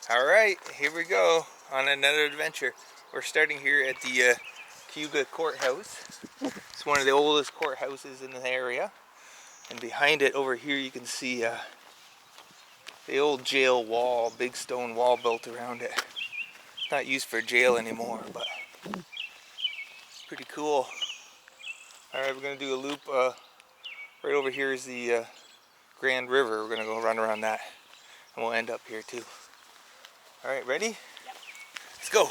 Alright, here we go on another adventure. We're starting here at the Cayuga courthouse. It's one of the oldest courthouses in the area. And behind it over here you can see the old jail wall, big stone wall built around it. It's not used for jail anymore, but pretty cool. Alright, we're going to do a loop. Right over here is the Grand River. We're going to go run around that and we'll end up here too. Alright, ready? Yep. Let's go.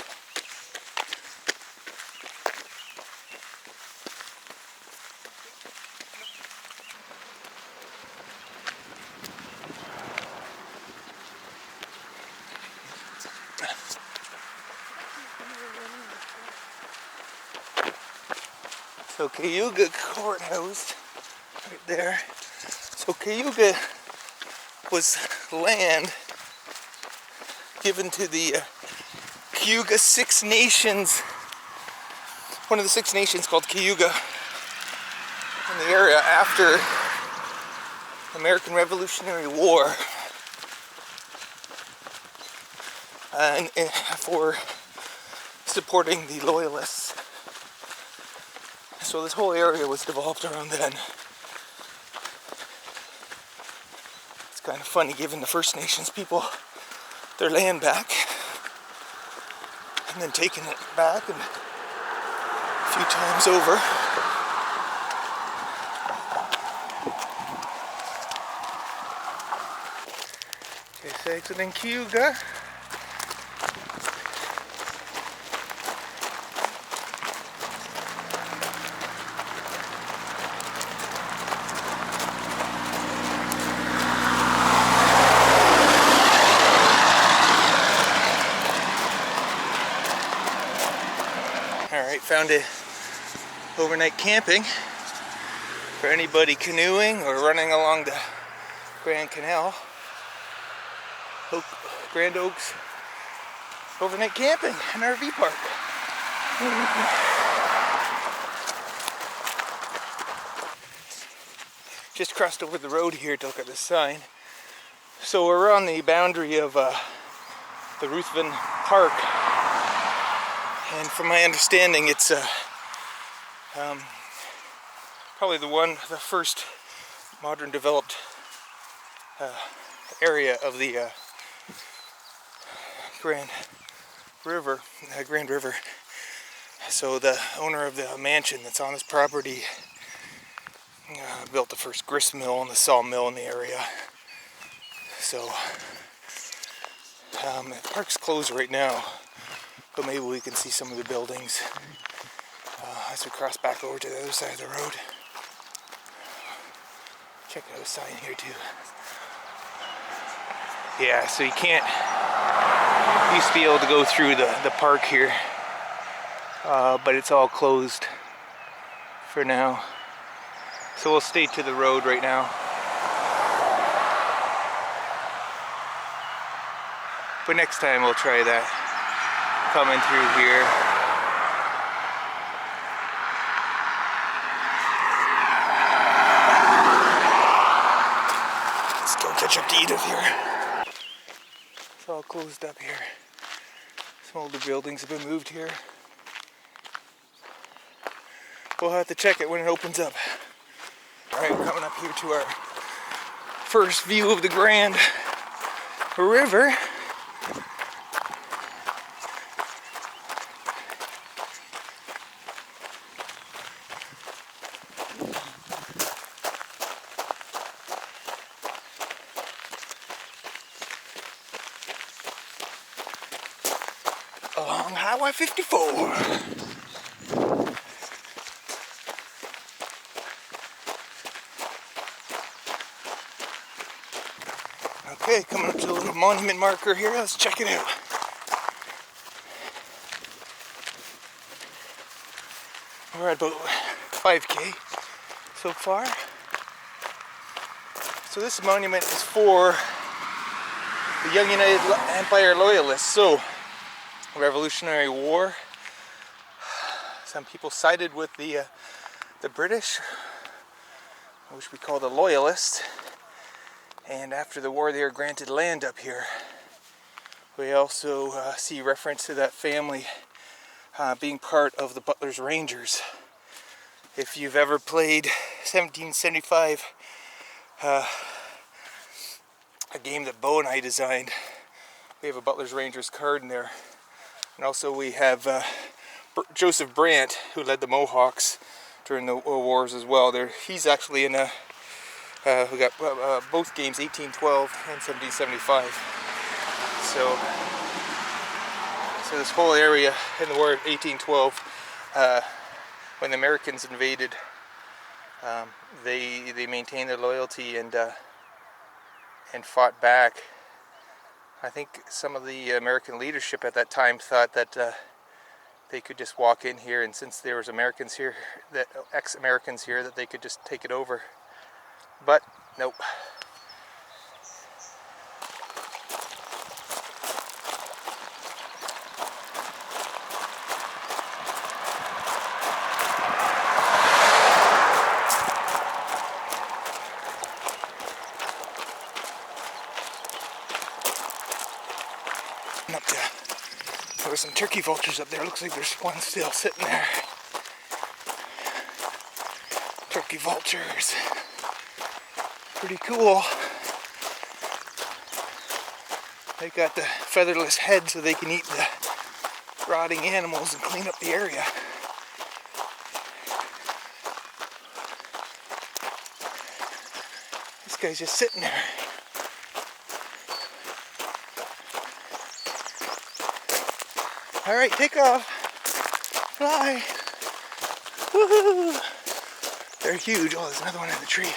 So Cayuga courthouse, right there. So Cayuga was land given to the Cayuga Six Nations, one of the Six Nations called Cayuga, in the area after the American Revolutionary War, and for supporting the Loyalists. So this whole area was developed around then. It's kind of funny giving the First Nations people their land back and then taking it back and a few times over. Okay, so exiting Cayuga. Alright, found a overnight camping for anybody canoeing or running along the Grand Canal. Grand Oaks overnight camping and RV park. Just crossed over the road here to look at the sign. So we're on the boundary of the Ruthven Park. And from my understanding, it's probably the first modern developed area of the Grand River. So the owner of the mansion that's on this property built the first grist mill and the sawmill in the area. So the park's closed right now, but maybe we can see some of the buildings as we cross back over to the other side of the road. Check out a sign here too. Yeah, so you used to be able to go through the park here, but it's all closed for now. So we'll stay to the road right now. But next time we'll try that. Coming through here. Let's go catch up to Edith here. It's all closed up here. Some older buildings have been moved here. We'll have to check it when it opens up. Alright, we're coming up here to our first view of the Grand River. Along Highway 54. Okay, coming up to the little monument marker here. Let's check it out. We're at about 5K so far. So this monument is for the Young United Empire Loyalists. So, Revolutionary War. Some people sided with the British, which we call the Loyalists. And after the war, they were granted land up here We also see reference to that family being part of the Butler's Rangers. If you've ever played 1775, a game that Bo and I designed, we have a Butler's Rangers card in there. And also we have Joseph Brant, who led the Mohawks during the wars as well. He's actually in we got both games, 1812 and 1775. So this whole area in the war of 1812, when the Americans invaded, they maintained their loyalty and fought back. I think some of the American leadership at that time thought that they could just walk in here, and since there was Americans here, ex-Americans here, that they could just take it over. But nope. Up there. There were some turkey vultures up there. Looks like there's one still sitting there. Turkey vultures. Pretty cool. They got the featherless head so they can eat the rotting animals and clean up the area. This guy's just sitting there. Alright, take off. Fly. Woohoo! They're huge. Oh, there's another one in the tree.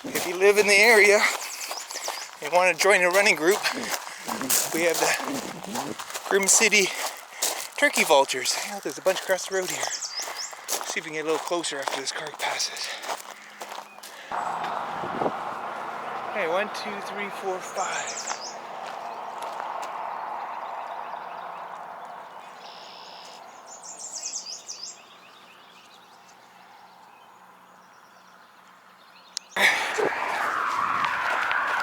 If you live in the area and want to join a running group, we have the Grim City Turkey Vultures. Oh, there's a bunch across the road here. See if we can get a little closer after this car passes. Okay, 1, 2, 3, 4, 5.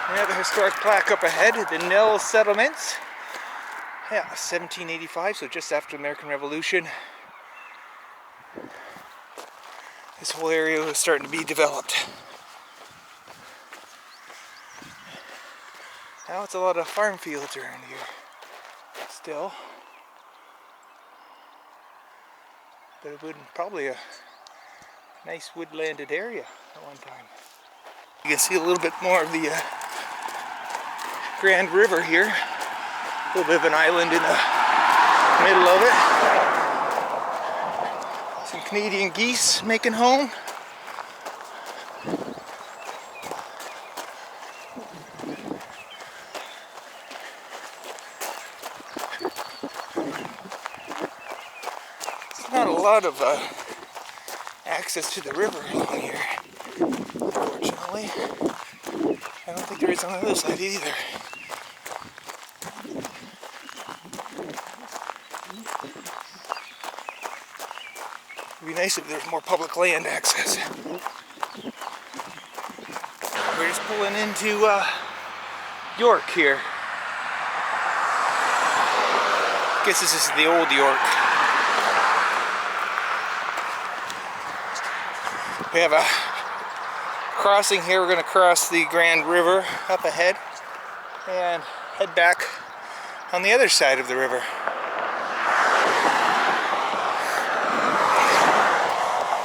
We have a historic plaque up ahead, the Nell Settlements. Yeah, 1785, so just after the American Revolution. This whole area was starting to be developed. Now it's a lot of farm fields around here. Still. But it would probably a nice woodlanded area at one time. You can see a little bit more of the Grand River here. A little bit of an island in the middle of it. Some Canadian geese making home. There's not a lot of access to the river along here, unfortunately. I don't think there is on the other side either. It'd be nice if there's more public land access. We're just pulling into York here. I guess this is the old York. We have a crossing here. We're going to cross the Grand River up ahead and head back on the other side of the river.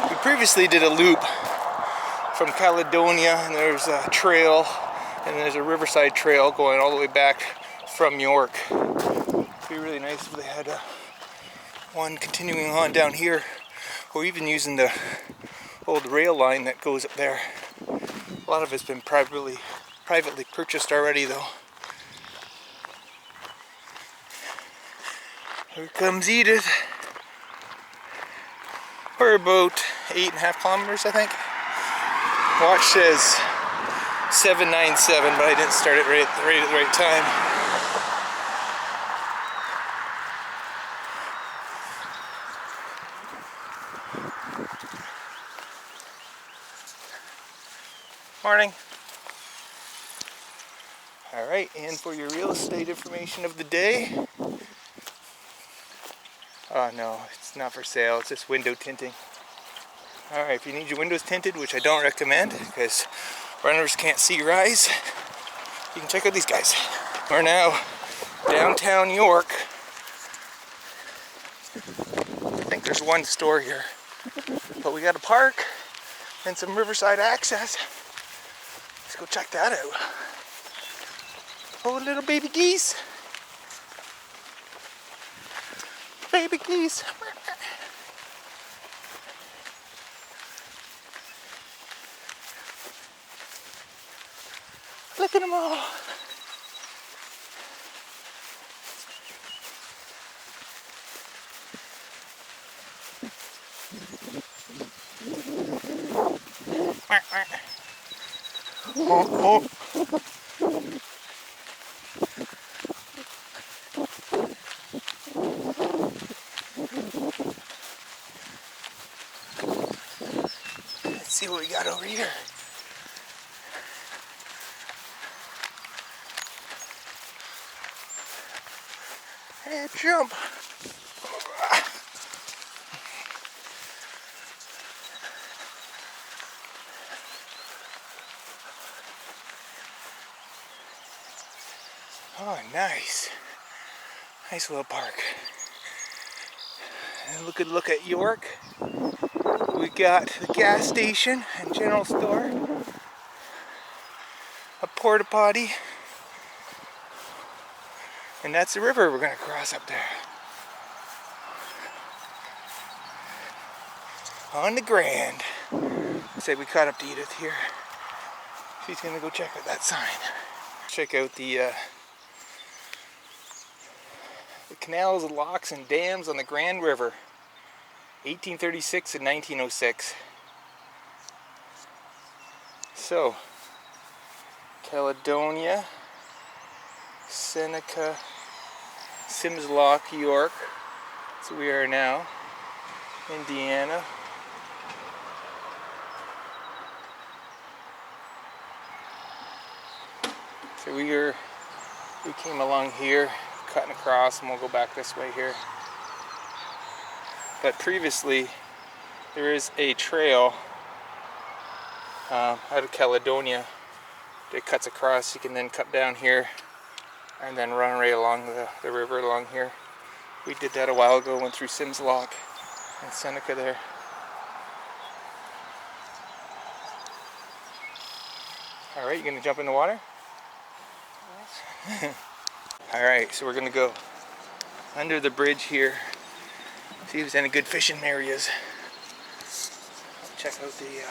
We previously did a loop from Caledonia, and there's a trail, and there's a riverside trail going all the way back from York. It'd be really nice if they had one continuing on down here, or even using the old rail line that goes up there. A lot of it's been privately purchased already, though. Here comes Edith. We're about 8.5 kilometers, I think. Watch says 797, but I didn't start it right at the right time. Morning. Alright, and for your real estate information of the day. Oh no, it's not for sale, it's just window tinting. Alright, if you need your windows tinted, which I don't recommend because runners can't see your eyes, you can check out these guys. We're now downtown York. I think there's one store here, but we got a park and some riverside access. Let's go check that out. Oh, little baby geese. Baby geese. Look at them all. Oh, oh. Let's see what we got over here. Hey, jump. Oh, nice. Nice little park. And look at York. We got the gas station and general store. A porta potty. And that's the river we're gonna cross up there. On the Grand. Say we caught up to Edith here. She's gonna go check out that sign. Check out the canals, locks, and dams on the Grand River. 1836 and 1906. So, Caledonia, Seneca, Sims Lock, York. So we are now. Indiana. So we came along here, cutting across, and we'll go back this way here. But previously, there is a trail out of Caledonia that cuts across. You can then cut down here and then run right along the river along here. We did that a while ago, went through Sims Lock and Seneca there. Alright, you gonna jump in the water? Yes. Alright, so we're gonna go under the bridge here. See if there's any good fishing areas. Check out the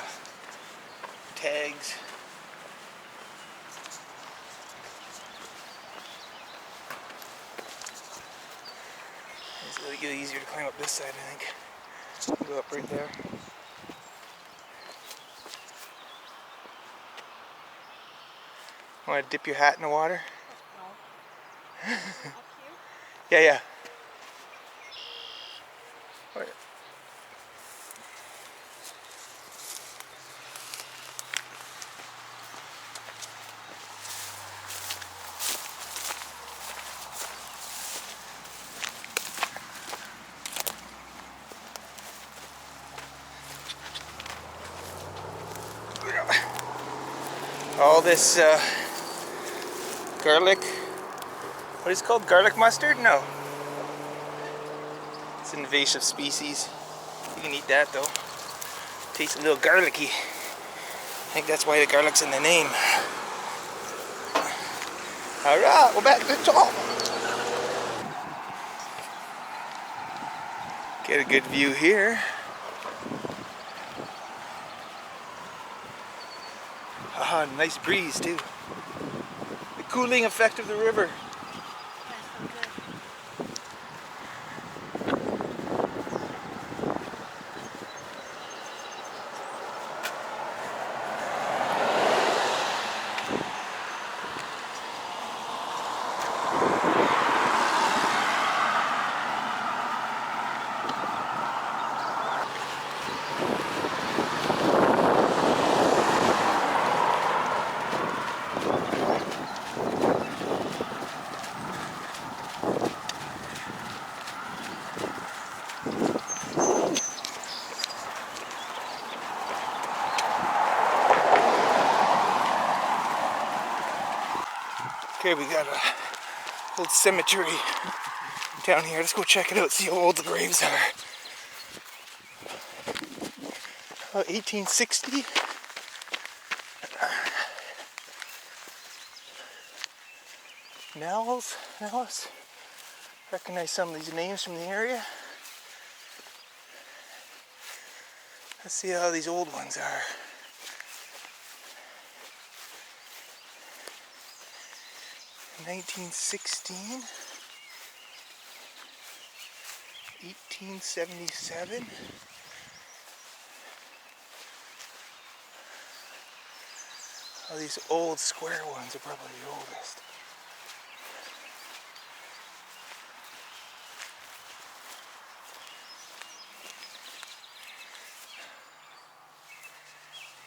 tags. It's a little easier to climb up this side, I think. Go up right there. Want to dip your hat in the water? No. Up here? Yeah. Where? All this garlic, what is it called? Garlic mustard? No. It's an invasive species. You can eat that though. Tastes a little garlicky. I think that's why the garlic's in the name. Alright, we're back to the top. Get a good view here. Ah, nice breeze too. The cooling effect of the river. Okay, we got a old cemetery down here. Let's go check it out, see how old the graves are. About 1860. Nellis. Recognize some of these names from the area. Let's see how these old ones are. (1916), 1877. Oh, these old square ones are probably the oldest.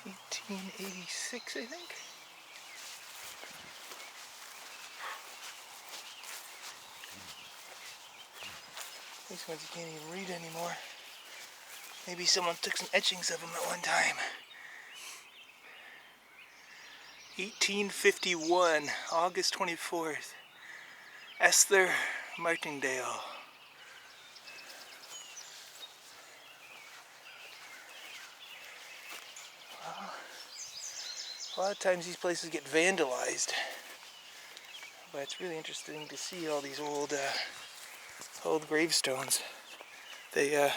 (1886), I think. These ones you can't even read anymore. Maybe someone took some etchings of them at one time. 1851, August 24th. Esther Martindale. Well, a lot of times these places get vandalized. But it's really interesting to see all these old gravestones. I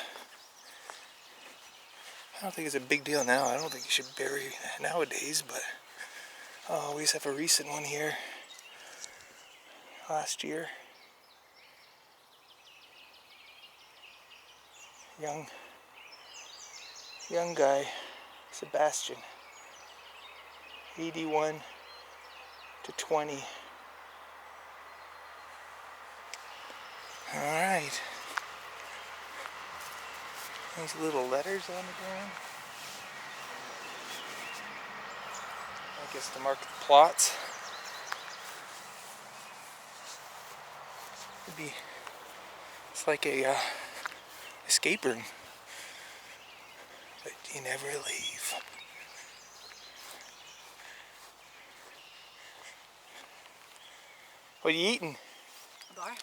don't think it's a big deal now. I don't think you should bury nowadays, but we just have a recent one here last year. Young guy, Sebastian, 81 to 20. All right. These little letters on the ground. I guess to mark the plots. It's like a escape room. But you never leave. What are you eating? A bar.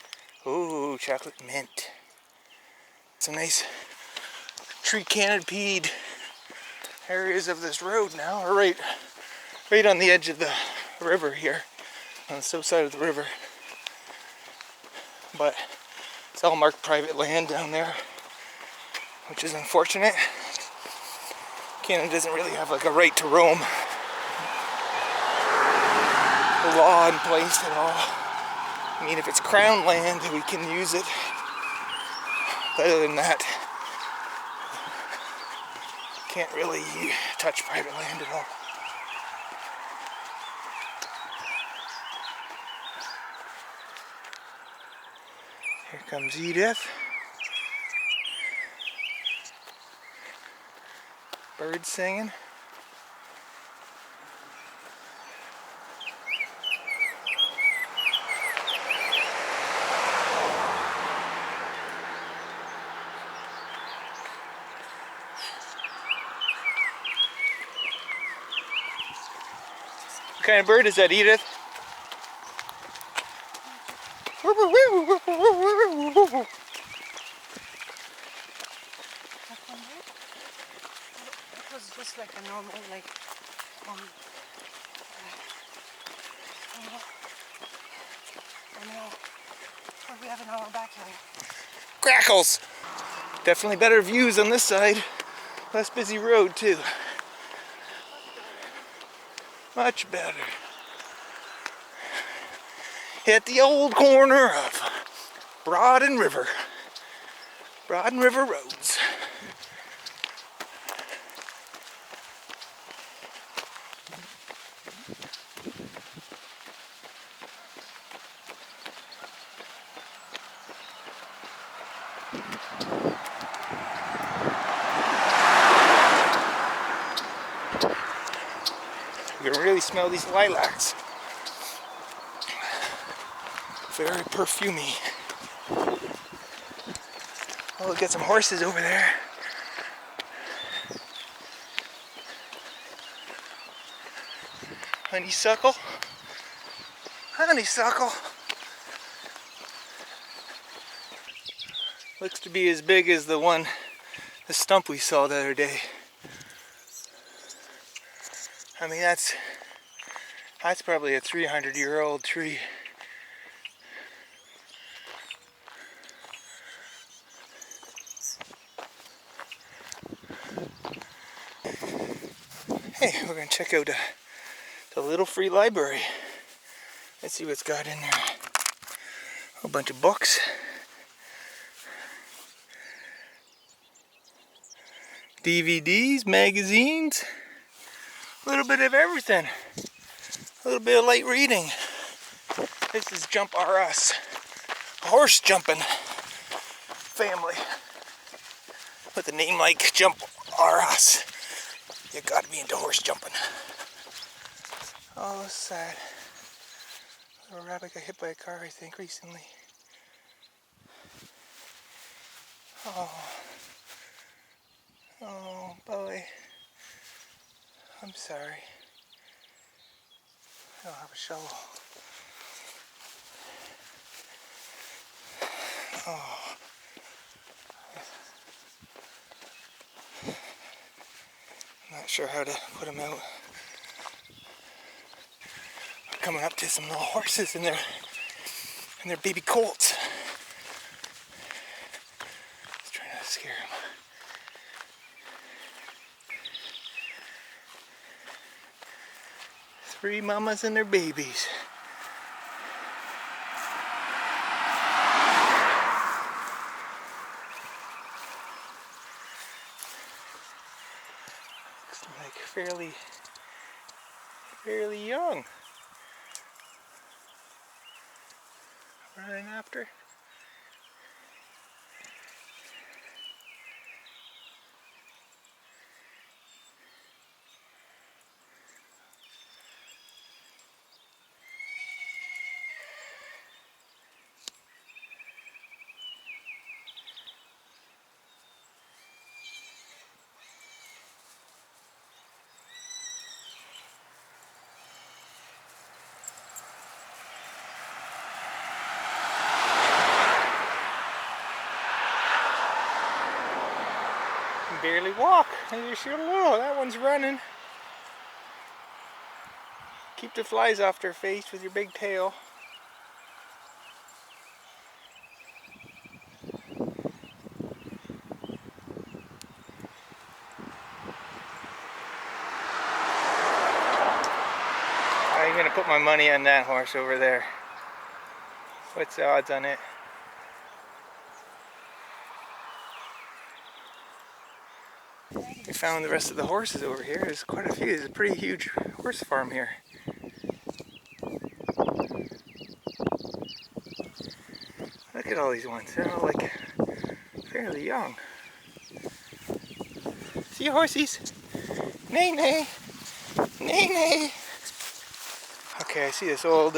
Ooh, chocolate mint. Some nice tree canopied areas of this road now, or right on the edge of the river here, on the south side of the river. But it's all marked private land down there, which is unfortunate. Canada doesn't really have like a right to roam law in place at all. I mean, if it's crown land, we can use it. But other than that, can't really touch private land at all. Here comes Edith. Birds singing. What kind of bird is that, Edith? That was just like a normal, like, what we have in our backyard. Crackles! Definitely better views on this side. Less busy road, too. Much better. At the old corner of Broad and River roads. You can really smell these lilacs. Very perfumey. Oh, look at some horses over there. Honeysuckle. honeysuckle. Looks to be as big as the stump we saw the other day. I mean, that's probably a 300-year-old tree. Hey, we're gonna check out the little free library. Let's see what's got in there. A whole bunch of books. DVDs, magazines, a little bit of everything. A little bit of light reading. This is Jump R Us, a horse jumping family. With a name like Jump R Us, you gotta be into horse jumping. Oh, that's sad. A little rabbit got hit by a car, I think, recently. Oh boy. I'm sorry. I don't have a shovel. Oh. I'm not sure how to put them out. I'm coming up to some little horses and their baby colts. Just trying to scare them. Three mamas and their babies. Looks like fairly young. Running after. Barely walk. And you shoot a little. That one's running. Keep the flies off their face with your big tail. I'm gonna put my money on that horse over there. What's the odds on it? We found the rest of the horses over here. There's quite a few. There's a pretty huge horse farm here. Look at all these ones. They're all like fairly young. See your horsies? Nay, nay. Nay, nay. Okay, I see this old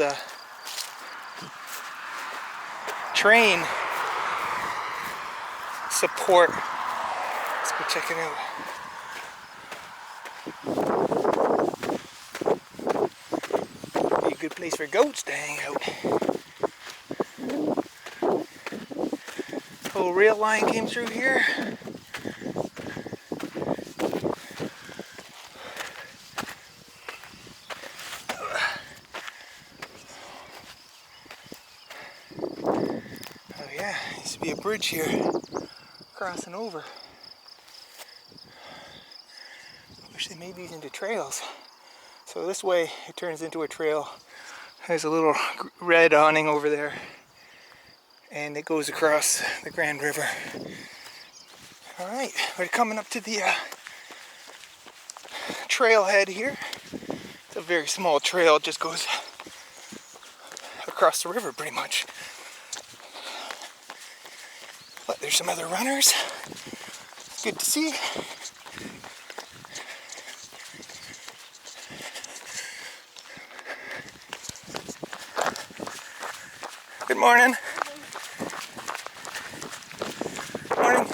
train support. Let's go check it out. Be a good place for goats to hang out. Whole rail line came through here. Oh yeah, used to be a bridge here crossing over. Wish they made these into trails. So this way it turns into a trail. There's a little red awning over there. And it goes across the Grand River. Alright, we're coming up to the trailhead here. It's a very small trail, it just goes across the river pretty much. But there's some other runners. Good to see. Good morning. Morning.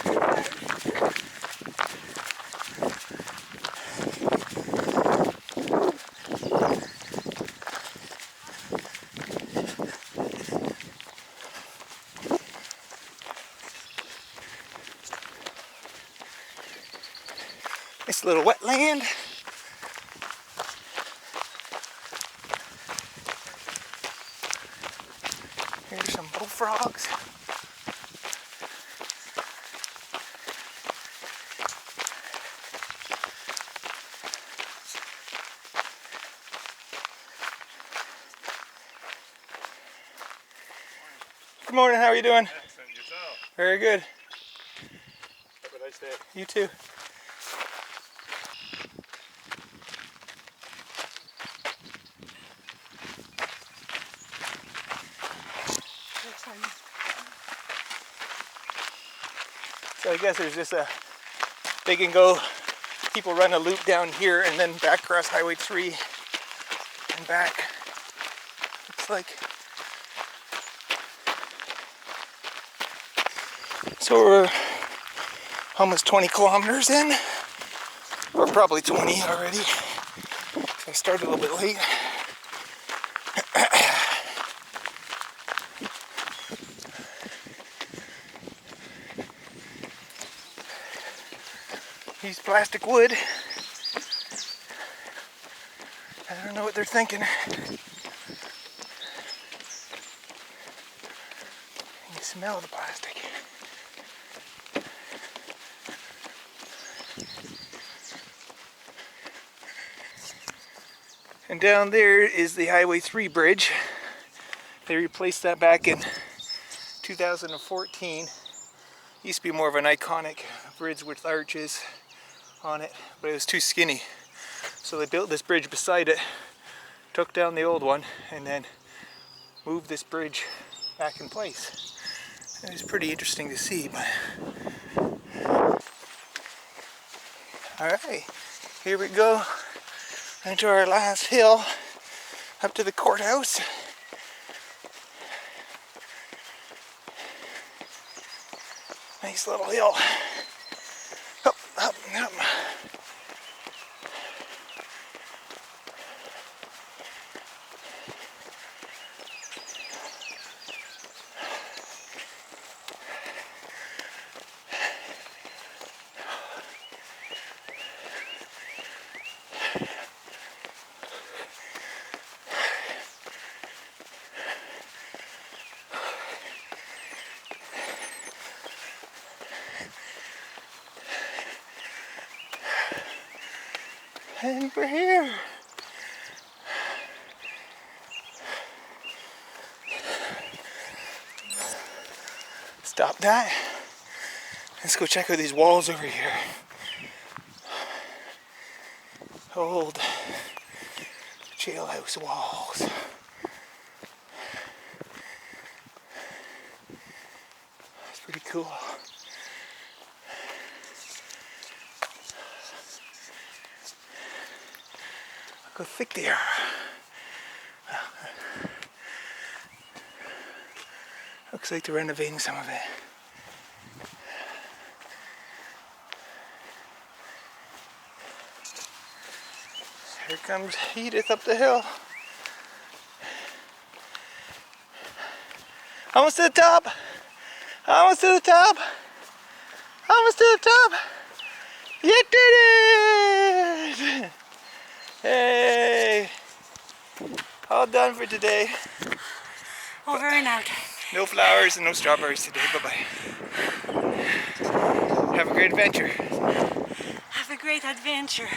Nice little wetland. Here's some bullfrogs. Good morning, how are you doing? Excellent, yourself. Very good. Have a nice day. You too. So I guess there's just they can go, people run a loop down here and then back across Highway 3 and back. Looks like. So we're almost 20 kilometers in. We're probably 20 already. So I started a little bit late. Use plastic wood. I don't know what they're thinking. You can smell the plastic. And down there is the Highway 3 bridge. They replaced that back in 2014. Used to be more of an iconic bridge with arches on it, but it was too skinny. So they built this bridge beside it, took down the old one, and then moved this bridge back in place. It was pretty interesting to see. Alright, here we go into our last hill up to the courthouse. Nice little hill. Up, up, up. And we're here. Stop that. Let's go check out these walls over here. Old jailhouse walls. That's pretty cool. Look how thick they are. Looks like they're renovating some of it. Here comes Edith up the hill. Almost to the top. Almost to the top. Almost to the top. You did it! Hey! All done for today. Over and out. No flowers and no strawberries today. Bye-bye. Have a great adventure. Have a great adventure.